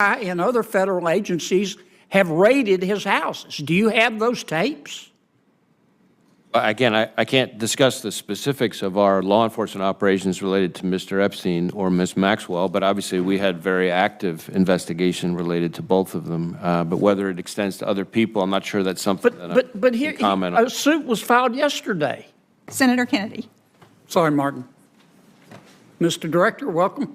and other federal agencies have raided his houses. Do you have those tapes? Again, I can't discuss the specifics of our law enforcement operations related to Mr. Epstein or Ms. Maxwell, but obviously we had very active investigation related to both of them. But whether it extends to other people, I'm not sure that's something But here, comment on. a suit was filed yesterday. Senator Kennedy. Sorry, Martin. Mr. Director, welcome.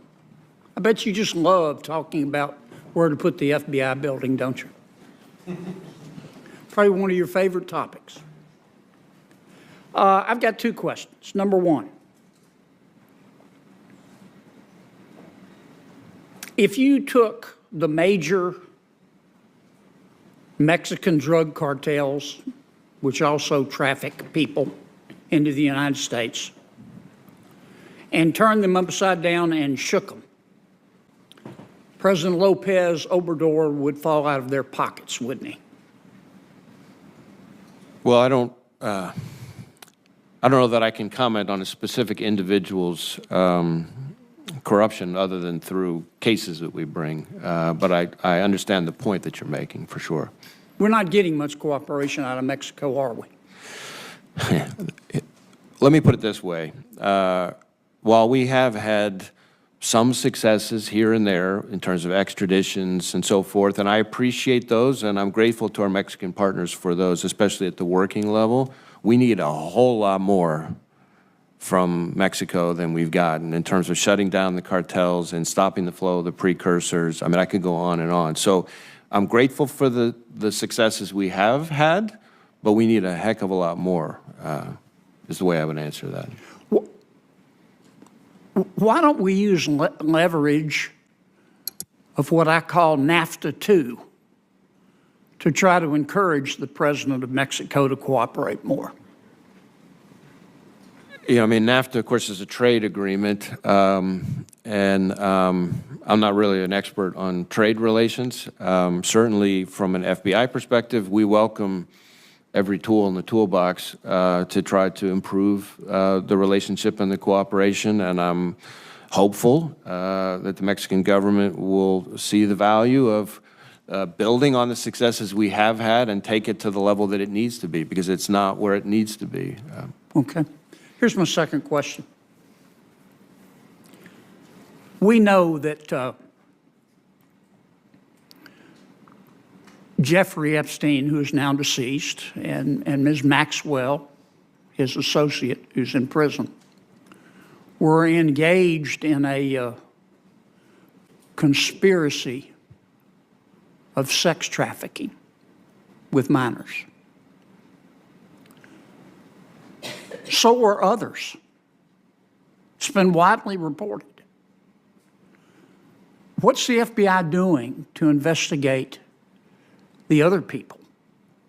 I bet you just love talking about where to put the FBI building, don't you? Probably one of your favorite topics. I've got two questions. Number one, if you took the major Mexican drug cartels, which also traffic people into the United States, and turned them upside down and shook them, President Lopez Obrador would fall out of their pockets, wouldn't he? Well, I don't know that I can comment on a specific individual's corruption other than through cases that we bring. But I understand the point that you're making, for sure. We're not getting much cooperation out of Mexico, are we? Let me put it this way. While we have had some successes here and there in terms of extraditions and so forth, and I appreciate those, and I'm grateful to our Mexican partners for those, especially at the working level, we need a whole lot more from Mexico than we've gotten in terms of shutting down the cartels and stopping the flow of the precursors. I mean, I could go on and on. So I'm grateful for the successes we have had, but we need a heck of a lot more, is the way I would answer that. Why don't we use leverage of what I call NAFTA 2 to try to encourage the president of Mexico to cooperate more? Yeah, I mean, NAFTA, of course, is a trade agreement, and I'm not really an expert on trade relations. Certainly, from an FBI perspective, we welcome every tool in the toolbox to try to improve the relationship and the cooperation, and I'm hopeful that the Mexican government will see the value of building on the successes we have had and take it to the level that it needs to be, because it's not where it needs to be. Okay. Here's my second question. We know that Jeffrey Epstein, who is now deceased, and Ms. Maxwell, his associate, who's in prison, were engaged in a conspiracy of sex trafficking with minors. So were others. It's been widely reported. What's the FBI doing to investigate the other people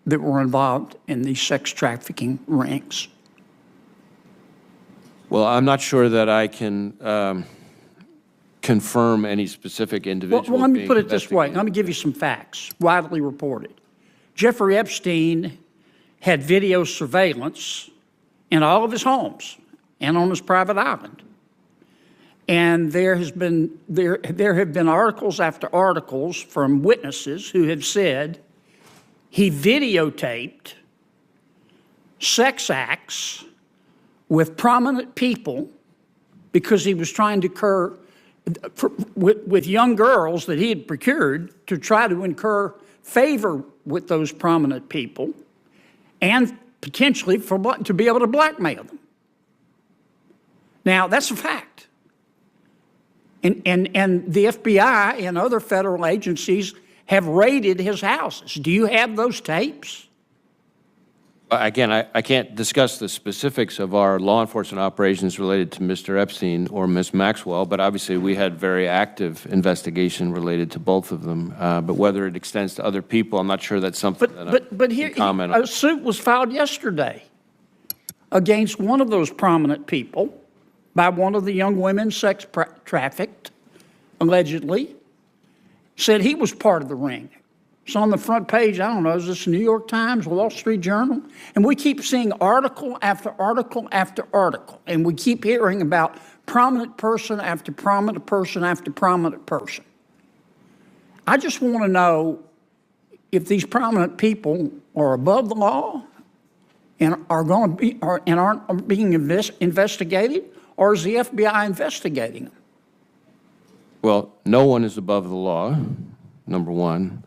that were involved in these sex trafficking rings? Well, I'm not sure that I can confirm any specific individual. Well, let me put it this way. Let me give you some facts, widely reported. Jeffrey Epstein had video surveillance in all of his homes and on his private island. And there have been articles after articles from witnesses who have said he videotaped sex acts with prominent people because he was trying to incur with young girls that he had procured to try to incur favor with those prominent people and potentially to be able to blackmail them. Now, that's a fact. And the FBI and other federal agencies have raided his houses. Do you have those tapes? Again, I can't discuss the specifics of our law enforcement operations related to Mr. Epstein or Ms. Maxwell, but obviously we had very active investigation related to both of them. But whether it extends to other people, I'm not sure that's something but here, comment on. A suit was filed yesterday against one of those prominent people by one of the young women sex trafficked, allegedly, said he was part of the ring. It's on the front page, I don't know, is this the New York Times, Wall Street Journal? And we keep seeing article after article after article, and we keep hearing about prominent person after prominent person after prominent person. I just want to know if these prominent people are above the law and are going to be, and aren't being investigated, or is the FBI investigating them? Well, no one is above the law, number one.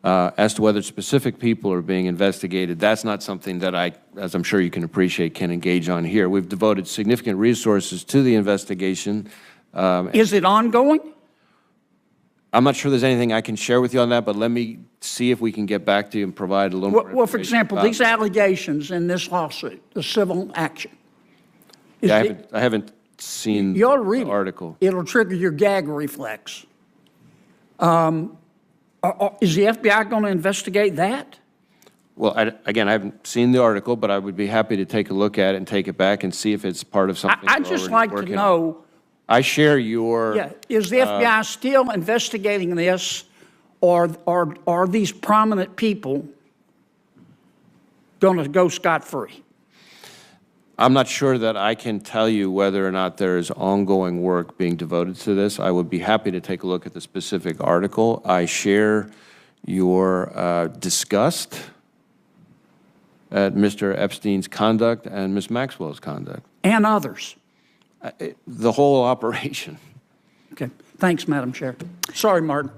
As to whether specific people are being investigated, that's not something that I, as I'm sure you can appreciate, can engage on here. We've devoted significant resources to the investigation. Is it ongoing? I'm not sure there's anything I can share with you on that, but let me see if we can get back to you and provide a little more information. Well, for example, these allegations in this lawsuit, the civil action. Yeah, I haven't seen You ought to read the article. It'll trigger your gag reflex. Is the FBI going to investigate that? Well, again, I haven't seen the article, but I would be happy to take a look at it and take it back and see if it's part of something I'd we're just already like to working on. know, I share your... yeah, is the FBI still investigating this, or are these prominent people going to go scot-free? I'm not sure that I can tell you whether or not there is ongoing work being devoted to this. I would be happy to take a look at the specific article. I share your disgust at Mr. Epstein's conduct and Ms. Maxwell's conduct. And others. The whole operation. Okay. Thanks, Madam Chair. Sorry, Martin.